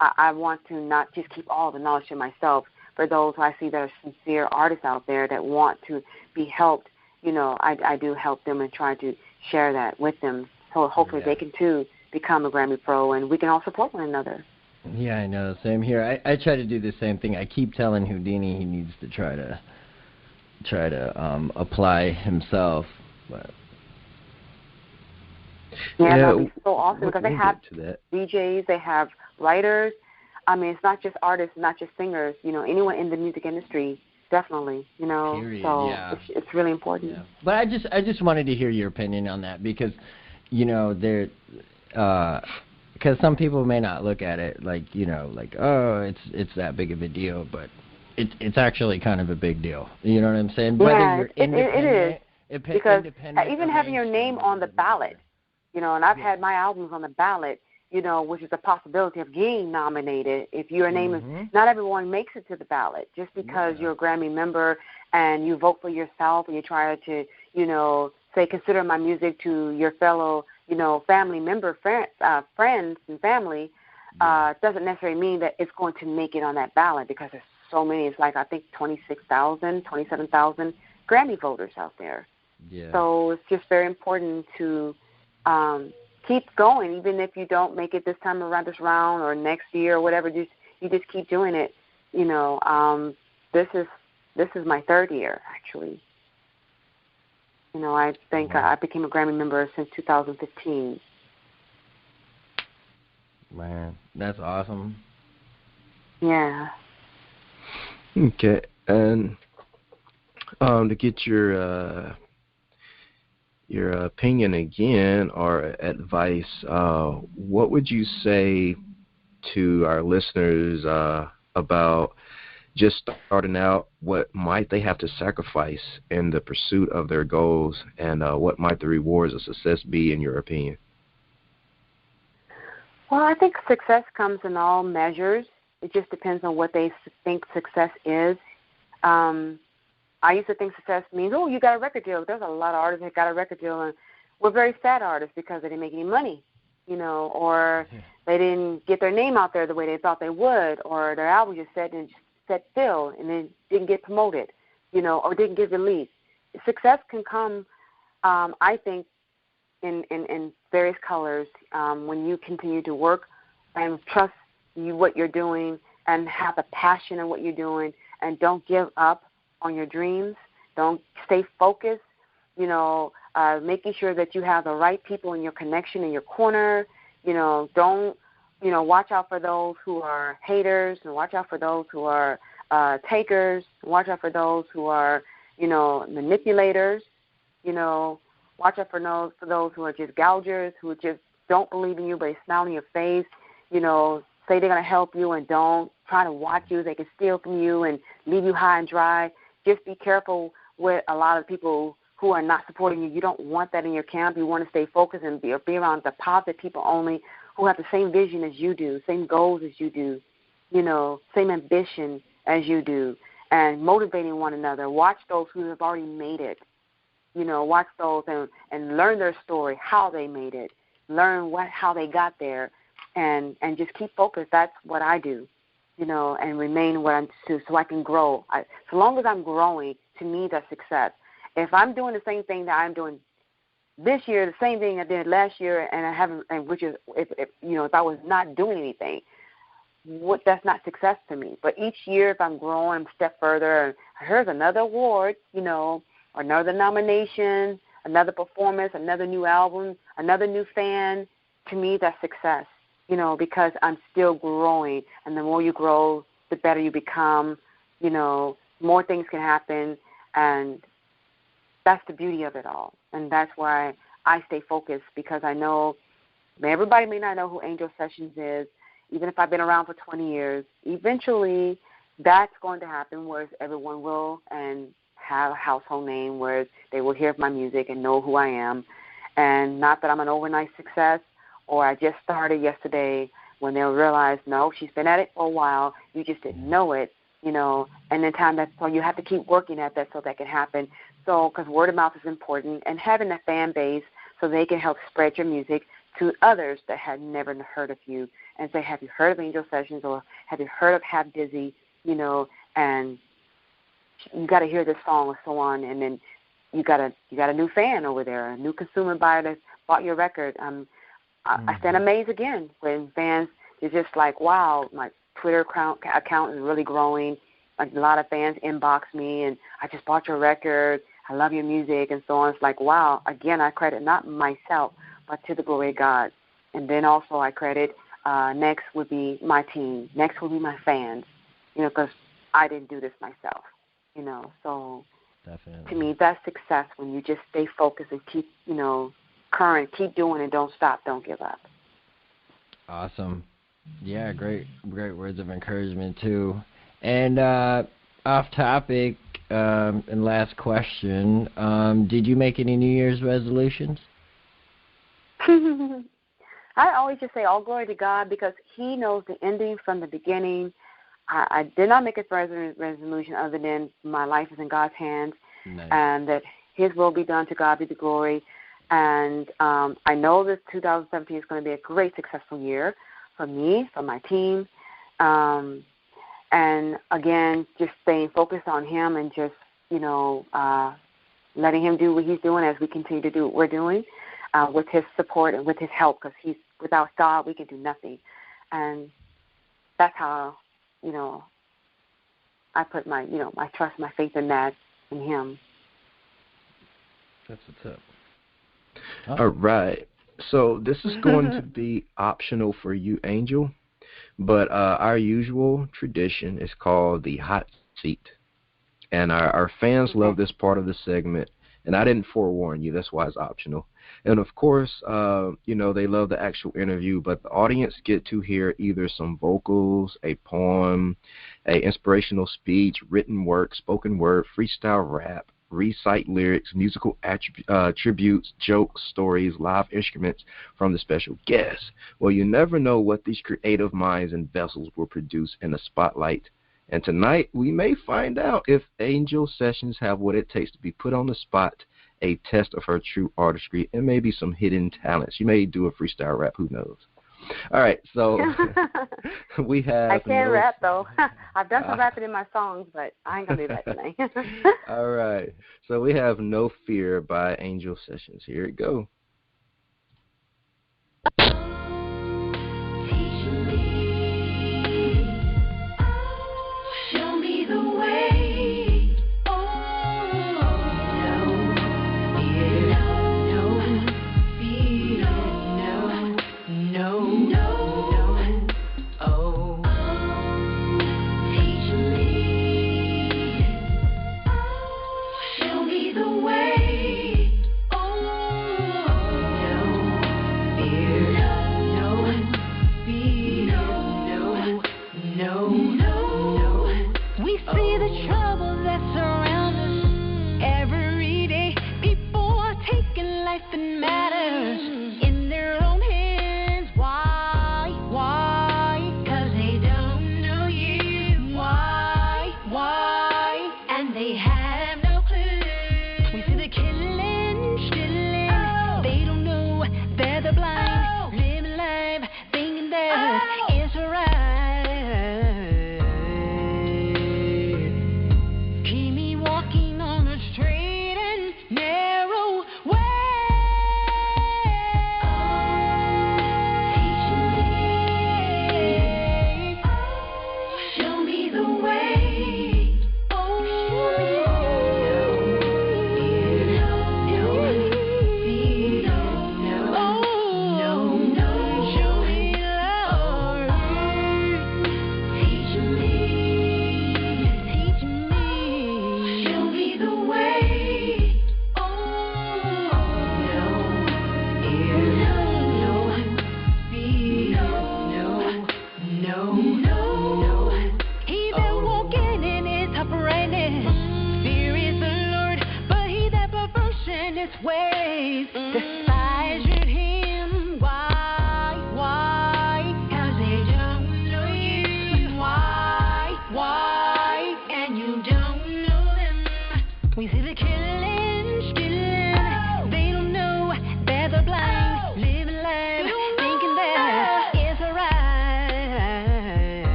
I want to not just keep all the knowledge to myself. For those who I see that are sincere artists out there that want to be helped, I do help them and try to share that with them. So hopefully they can, too, become a Grammy Pro, and we can all support one another. Yeah, I know. Same here. I try to do the same thing. I keep telling Houdini he needs to try to try to apply himself. But yeah, that would be so awesome because they have to DJs, they have writers. I mean, it's not just artists, not just singers. You know, anyone in the music industry, definitely. You know, period, so yeah. it's really important. Yeah. But I just wanted to hear your opinion on that because, you know, because some people may not look at it like, you know, like, oh, it's that big of a deal, but it's actually kind of a big deal. You know what I'm saying? Yeah, Whether you're it is. Because independent even having your name on the ballot, you know, and I've had my albums on the ballot, you know, which is a possibility of getting nominated. If your name is, not everyone makes it to the ballot just because you're a Grammy member and you vote for yourself and you try to, you know, say consider my music to your fellow, you know, family member, friends and family. Doesn't necessarily mean that it's going to make it on that ballot because there's so many. It's like I think 27,000 Grammy voters out there. Yeah. So it's just very important to keep going, even if you don't make it this time around, this round or next year or whatever. You just keep doing it. You know, this is my third year actually. You know, I think I became a Grammy member since 2015. Man, that's awesome. Yeah. Okay, and to get your opinion again or advice, what would you say to our listeners about just starting out? What might they have to sacrifice in the pursuit of their goals, and what might the rewards of success be, in your opinion? Well, I think success comes in all measures. It just depends on what they think success is. I used to think success means, oh, you got a record deal. There's a lot of artists that got a record deal, and we're very sad artists because they didn't make any money, you know, or they didn't get their name out there the way they thought they would, or their album just set still and then didn't get promoted, you know, or didn't get released. Success can come, I think, in various colors when you continue to work and trust what you're doing and have a passion in what you're doing and don't give up on your dreams. Don't stay focused, you know, making sure that you have the right people in your connection in your corner. You know, don't, you know, watch out for those who are haters and watch out for those who are takers. Watch out for those who are, you know, manipulators. You know, watch out for those who are just gougers, who just don't believe in you, but they smile in your face, you know, say they're going to help you and don't, try to watch you. They can steal from you and leave you high and dry. Just be careful with a lot of people who are not supporting you. You don't want that in your camp. You want to stay focused and be around the positive people only who have the same vision as you do, same goals as you do, you know, same ambition as you do, and motivating one another. Watch those who have already made it. You know, watch those and learn their story, how they made it. Learn how they got there, and just keep focused. That's what I do, you know, and remain what I'm to so I can grow. So long as I'm growing, to me, that's success. If I'm doing the same thing that I'm doing this year, the same thing I did last year, and I haven't, and which is, if you know, if I was not doing anything, that's not success to me. But each year, if I'm growing a step further, here's another award, you know, or another nomination, another performance, another new album, another new fan, to me, that's success, you know, because I'm still growing. And the more you grow, the better you become, you know, more things can happen. And that's the beauty of it all. And that's why I stay focused, because I know everybody may not know who Angel Sessions is. Even if I've been around for 20 years, eventually that's going to happen, where everyone will and have a household name, where they will hear my music and know who I am. And not that I'm an overnight success or I just started yesterday, when they'll realize, no, she's been at it for a while, you just didn't know it, you know, and in time so you have to keep working at that so that can happen. So, because word of mouth is important, and having a fan base so they can help spread your music to others that had never heard of you, and say, have you heard of Angel Sessions, or have you heard of Have Dizzy, you know, and you got to hear this song or so on, and then you got a new fan over there, a new consumer buyer that bought your record. I stand amazed again when fans are just like, wow, my Twitter account is really growing, like a lot of fans inbox me, and I just bought your record. I love your music, and so on. It's like, wow. Again, I credit not myself, but to the glory of God. And then also I credit next would be my team. Next would be my fans, because I didn't do this myself, So Definitely. To me, that's success when you just stay focused and keep, current, keep doing it, don't stop, don't give up. Awesome. Yeah, great words of encouragement too. And off topic, and last question, did you make any New Year's resolutions? I always just say all glory to God because He knows the ending from the beginning. I did not make a resolution other than my life is in God's hands. Nice. And that His will be done, to God be the glory. And I know that 2017 is going to be a great, successful year for me, for my team. And, again, just staying focused on Him and just, letting Him do what He's doing as we continue to do what we're doing with His support and with His help, because without God, we can do nothing. And that's how, I put my, my trust, my faith in that, in Him. That's what's up. All right. So this is going to be optional for you, Angel, but our usual tradition is called the hot seat. And our fans love this part of the segment, and I didn't forewarn you. That's why it's optional. And, of course, they love the actual interview, but the audience get to hear either some vocals, a poem, a inspirational speech, written work, spoken word, freestyle rap, recite lyrics, musical tributes, jokes, stories, live instruments from the special guests. Well, you never know what these creative minds and vessels will produce in the spotlight. And tonight, we may find out if Angel Sessions have what it takes to be put on the spot, a test of her true artistry, and maybe some hidden talents. You may do a freestyle rap, who knows? All right, so we have... I can't rap, though. I've done some rapping in my songs, but I ain't going to do that tonight. All right, so we have No Fear by Angel Sessions. Here it goes.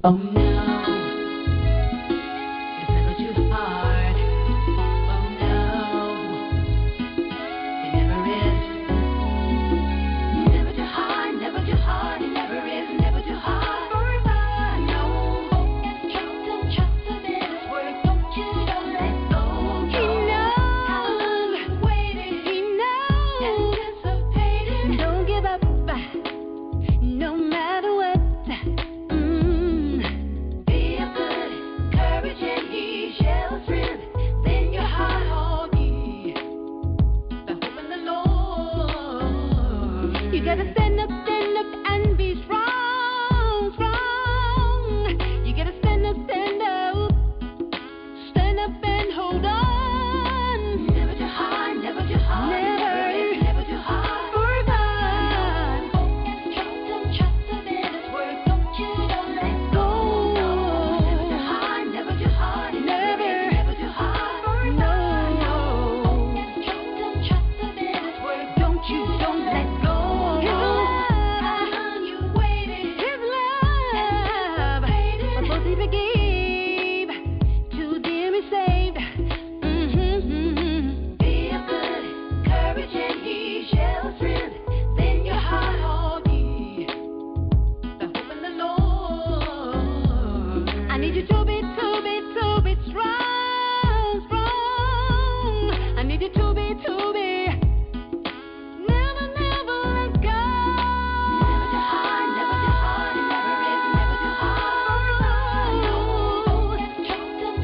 Oh no, it's never too hard. Oh no, it never is. Never too hard, never too hard. It never is, never too hard. Forever, no. Trust him in his word. Don't you let go. He knows how long you waited. He knows anticipated. Don't give up, no matter what. Be of good courage and he shall strength. Then your heart hold ye. The hope in the Lord. You gotta stand up and be strong, strong. You gotta stand up and hold on. Never too hard, never too hard. Never too hard. For God. Trust him in his word. Don't let go. Never too hard, never too hard. Never too hard. For God. Trust him in his word. Don't let go. His love, how long you waited. His love, for those he forgave, to them he saved. Be of good courage and he shall strength. Then your heart hold ye. The hope in the Lord. I need you to be strong, strong. I need you to be. Never let go. Never too hard, never too hard. It never is, never too hard. No.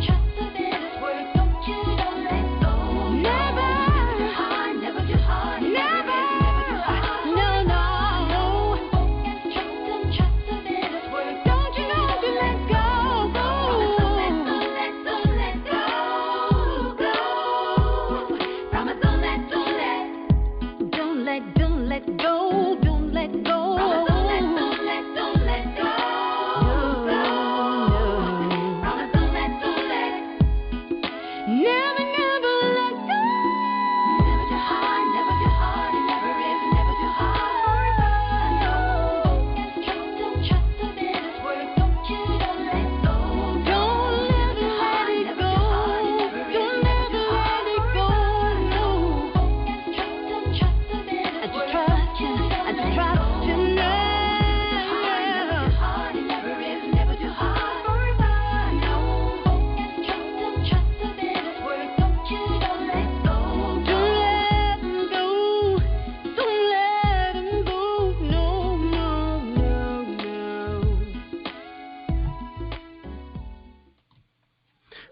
Trust him in his word. Don't let go. Never too hard, never too hard. Never too hard. No. Trust him in his word. Don't let go. Don't let go. Promise don't let go. Don't let go. Don't let go. Promise don't let go. No. Promise don't let. Never let go. Never too hard, never too hard. It never is, never too hard. No. Trust him in his word. Don't let go. Don't ever let it go. Don't ever let it go. No. Trust him in his word. I just trust him now. Never too hard, it never is, never too hard. No. Trust him in his word. Don't let go. Don't let him go. Don't let him go. No.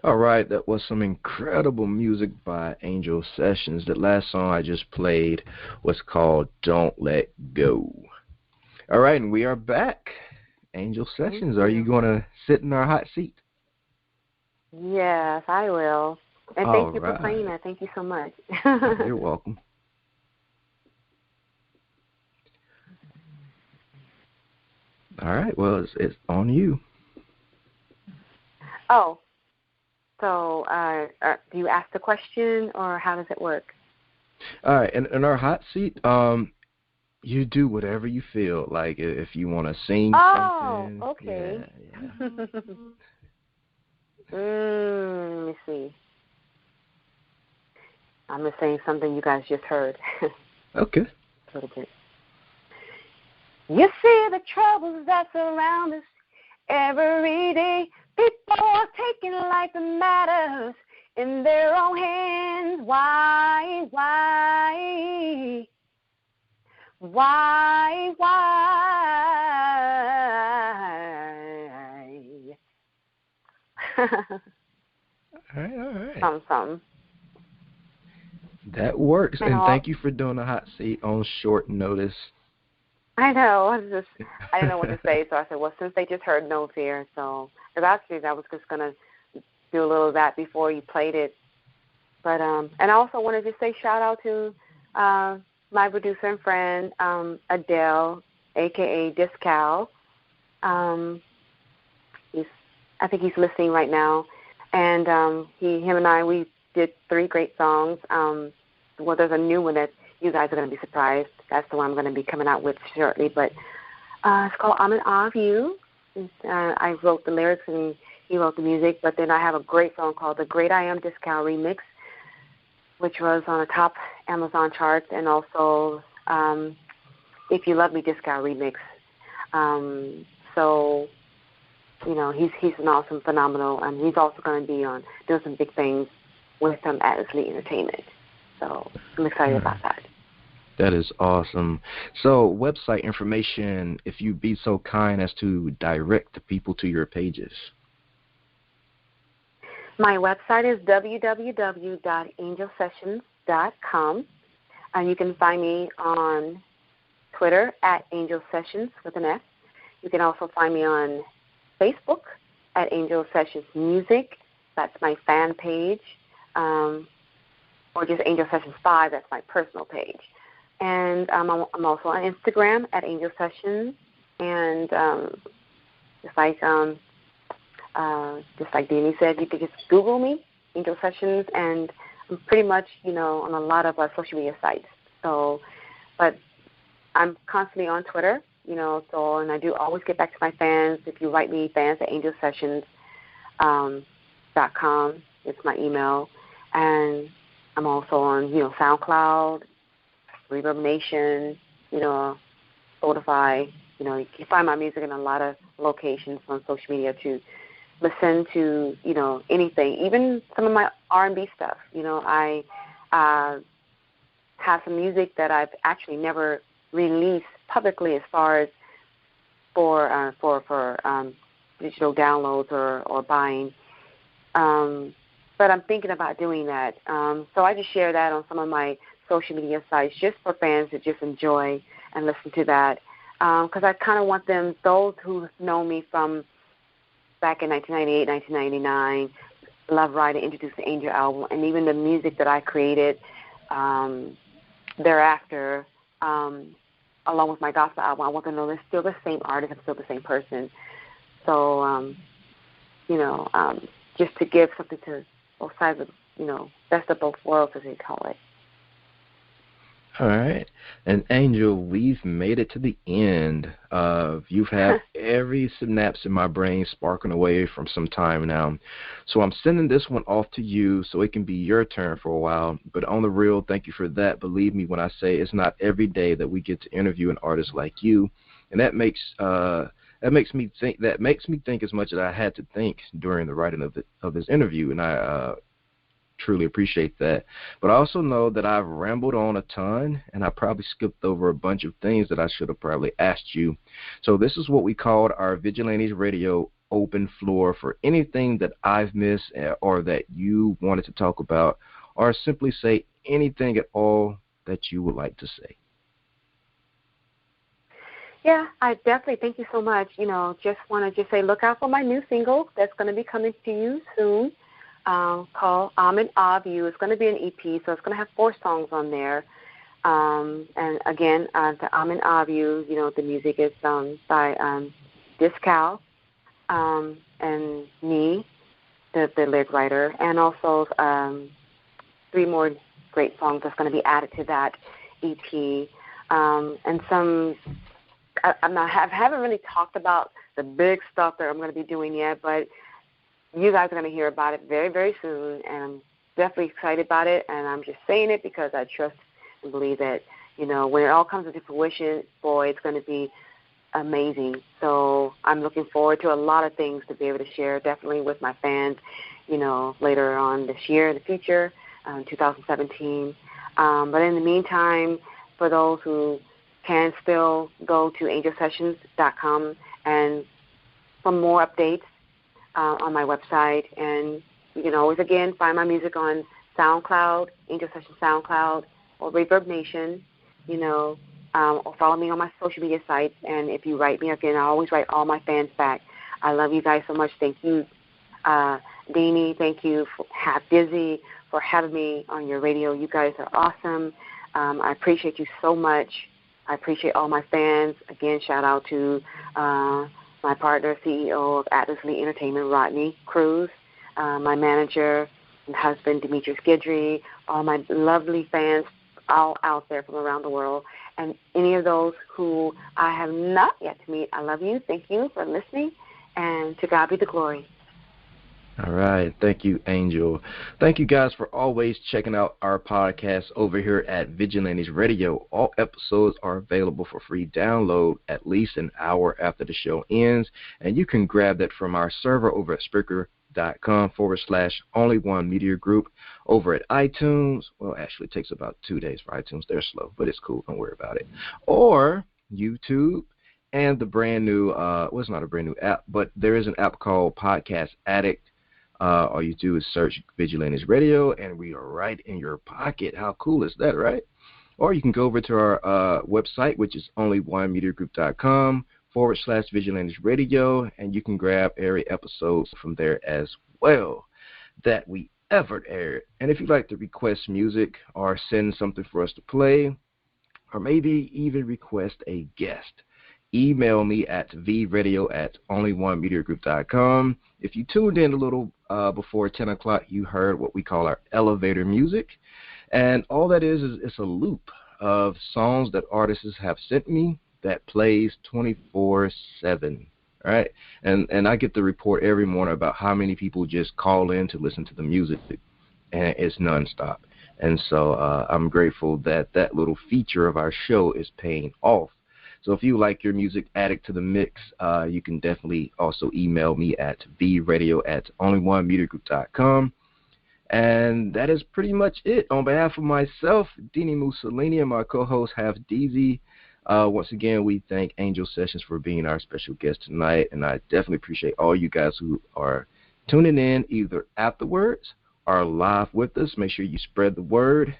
All right, that was some incredible music by Angel Sessions. The last song I just played was called Don't Let Go. All right, and we are back. Angel Sessions, are you going to sit in our hot seat? Yes, I will. And All thank you right. for playing that. Thank you so much. You're welcome. All right, well, it's on you. Oh, so do you ask the question or how does it work? All right, in our hot seat, you do whatever you feel. Like if you want to sing something. Oh, okay. Yeah. Let me see. I'm going to sing something you guys just heard. Okay. A little bit. You see the troubles that surround us every day. People are taking life and matters in their own hands. Why? All right. Something. That works. And thank you for doing the hot seat on short notice. I know. I didn't know what to say, so I said, well, since they just heard No Fear, so because actually I was just going to do a little of that before you played it. But and I also wanted to say shout out to my producer and friend, Adele, a.k.a. Discal. I think he's listening right now. And him and I, we did 3 great songs. Well, there's a new one that you guys are going to be surprised. That's the one I'm going to be coming out with shortly. But it's called I'm in Awe of You. I wrote the lyrics and he wrote the music. But then I have a great song called The Great I Am Discount Remix, which was on the top Amazon charts, and also If You Love Me Discount Remix. So, you know, he's an awesome, phenomenal, and he's also going to be on doing some big things with him at Atlas Entertainment. So I'm excited about that. That is awesome. So website information, if you'd be so kind as to direct the people to your pages. My website is www.angelsessions.com, and you can find me on Twitter at Angel Sessions with an S. You can also find me on Facebook at Angel Sessions Music. That's my fan page, or just Angel Sessions 5. That's my personal page. And I'm also on Instagram at Angel Sessions, and just like Deanie said, you could just Google me, Angel Sessions, and I'm pretty much, you know, on a lot of social media sites. So, but I'm constantly on Twitter, you know, so, and I do always get back to my fans. If you write me, fans at angelsessions.com, it's my email. And I'm also on, you know, SoundCloud, Reverb Nation, you know, Spotify. You know, you can find my music in a lot of locations on social media to listen to, you know, anything, even some of my R&B stuff. You know, I have some music that I've actually never released publicly as far as for digital downloads or buying. But I'm thinking about doing that. So I just share that on some of my social media sites just for fans to just enjoy and listen to that. Because I kind of want them, those who know me from back in 1998, 1999, Love Ride, and Introduce the Angel album, and even the music that I created thereafter, along with my gospel album, I want them to know they're still the same artist, I'm still the same person. So, you know, just to give something to both sides of, you know, best of both worlds, as they call it. All right. And Angel, we've made it to the end. You've had every synapse in my brain sparking away from some time now. So I'm sending this one off to you so it can be your turn for a while. But on the real, thank you for that. Believe me when I say it's not every day that we get to interview an artist like you. And that makes me think as much as I had to think during the writing of this interview. And I truly appreciate that. But I also know that I've rambled on a ton, and I probably skipped over a bunch of things that I should have probably asked you. So this is what we called our Vigilantes Radio open floor for anything that I've missed or that you wanted to talk about, or simply say anything at all that you would like to say. Yeah, I definitely thank you so much. You know, just want to just say look out for my new single that's going to be coming to you soon. Called Amen of You. It's going to be an EP, so it's going to have 4 songs on there. And again, the Amen of You, you know, the music is by Discal and me, the lyric writer, and also 3 more great songs that's going to be added to that EP. And some, I haven't really talked about the big stuff that I'm going to be doing yet, but you guys are going to hear about it very, very soon, and I'm definitely excited about it, and I'm just saying it because I trust and believe that, you know, when it all comes into fruition, boy, it's going to be amazing. So I'm looking forward to a lot of things to be able to share, definitely with my fans, you know, later on this year, in the future, 2017. But in the meantime, for those who can still go to angelsessions.com and for more updates, on my website, and you can always, again, find my music on SoundCloud, Angel Sessions SoundCloud, or Reverb Nation, you know, or follow me on my social media sites, and if you write me, again, I always write all my fans back. I love you guys so much. Thank you, Deanie. Thank you, Dizzy, for having me on your radio. You guys are awesome. I appreciate you so much. I appreciate all my fans. Again, shout out to my partner, CEO of Atlas Lee Entertainment, Rodney Cruz, my manager and husband, Demetrius Guidry, all my lovely fans all out there from around the world, and any of those who I have not yet to meet, I love you. Thank you for listening, And to God be the glory. All right. Thank you, Angel. Thank you guys for always checking out our podcast over here at Vigilantes Radio. All episodes are available for free download at least an hour after the show ends, and you can grab that from our server over at Spreaker.com/only1media group over at iTunes. Well, actually, it takes about 2 days for iTunes. They're slow, but it's cool. Don't worry about it. Or YouTube. And the brand new, it's not a brand new app, but there is an app called Podcast Addict. All you do is search Vigilantes Radio, and we are right in your pocket. How cool is that, right? Or you can go over to our website, which is only1mediagroup.com/Vigilantes Radio, and you can grab every episode from there as well that we ever aired. And if you'd like to request music or send something for us to play, or maybe even request a guest, email me at vradio@only1mediagroup.com. If you tuned in a little before 10 o'clock, you heard what we call our elevator music. And all that is it's a loop of songs that artists have sent me that plays 24/7. All right? And I get the report every morning about how many people just call in to listen to the music, and it's nonstop. And so I'm grateful that that little feature of our show is paying off. So if you like your music added to the mix, you can definitely also email me at vradio@only1mediagroup.com. And that is pretty much it. On behalf of myself, Dini Mussolini, and my co-host, Half DZ, once again, we thank Angel Sessions for being our special guest tonight. And I definitely appreciate all you guys who are tuning in either afterwards or live with us. Make sure you spread the word.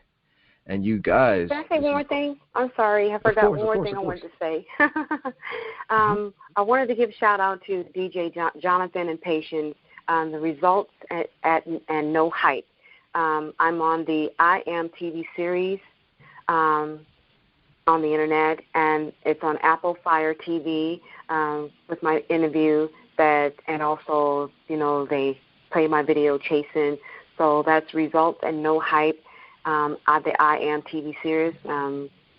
And you guys. Can I say one more thing? I'm sorry. I forgot one more thing I wanted to say. I wanted to give a shout out to DJ Jonathan and Patience, the results and No Hype. I'm on the I Am TV series on the internet, and it's on Apple Fire TV with my interview and also, they play my video Chasing. So that's Results and No Hype. The I Am TV series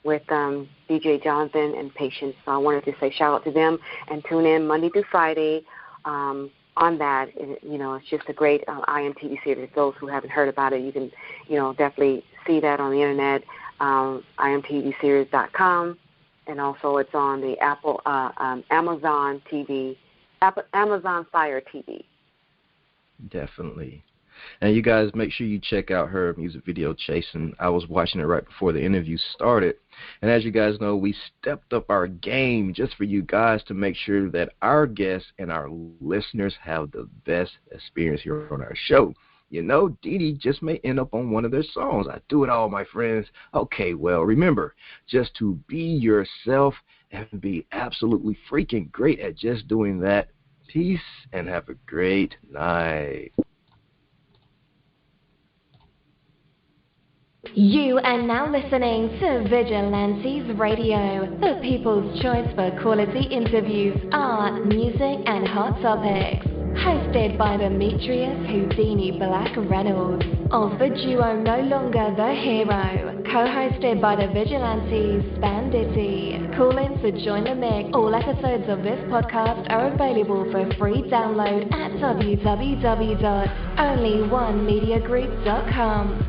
with DJ Jonathan and Patience. So I wanted to say shout out to them and tune in Monday through Friday on that. It's just a great I Am TV series. Those who haven't heard about it, you can, definitely see that on the internet, imtvseries.com, and also it's on the Amazon TV, Amazon Fire TV. Definitely. And you guys, make sure you check out her music video, Chasing. I was watching it right before the interview started. And as you guys know, we stepped up our game just for you guys to make sure that our guests and our listeners have the best experience here on our show. Didi just may end up on one of their songs. I do it all, my friends. Okay, well, remember, just to be yourself and be absolutely freaking great at just doing that. Peace and have a great night. You are now listening to Vigilantes Radio, the people's choice for quality interviews, art, music, and hot topics. Hosted by Demetrius Houdini Black Reynolds of the duo No Longer the Hero. Co-hosted by the Vigilantes Banditti. Call in to join the mix. All episodes of this podcast are available for free download at www.onlyonemediagroup.com.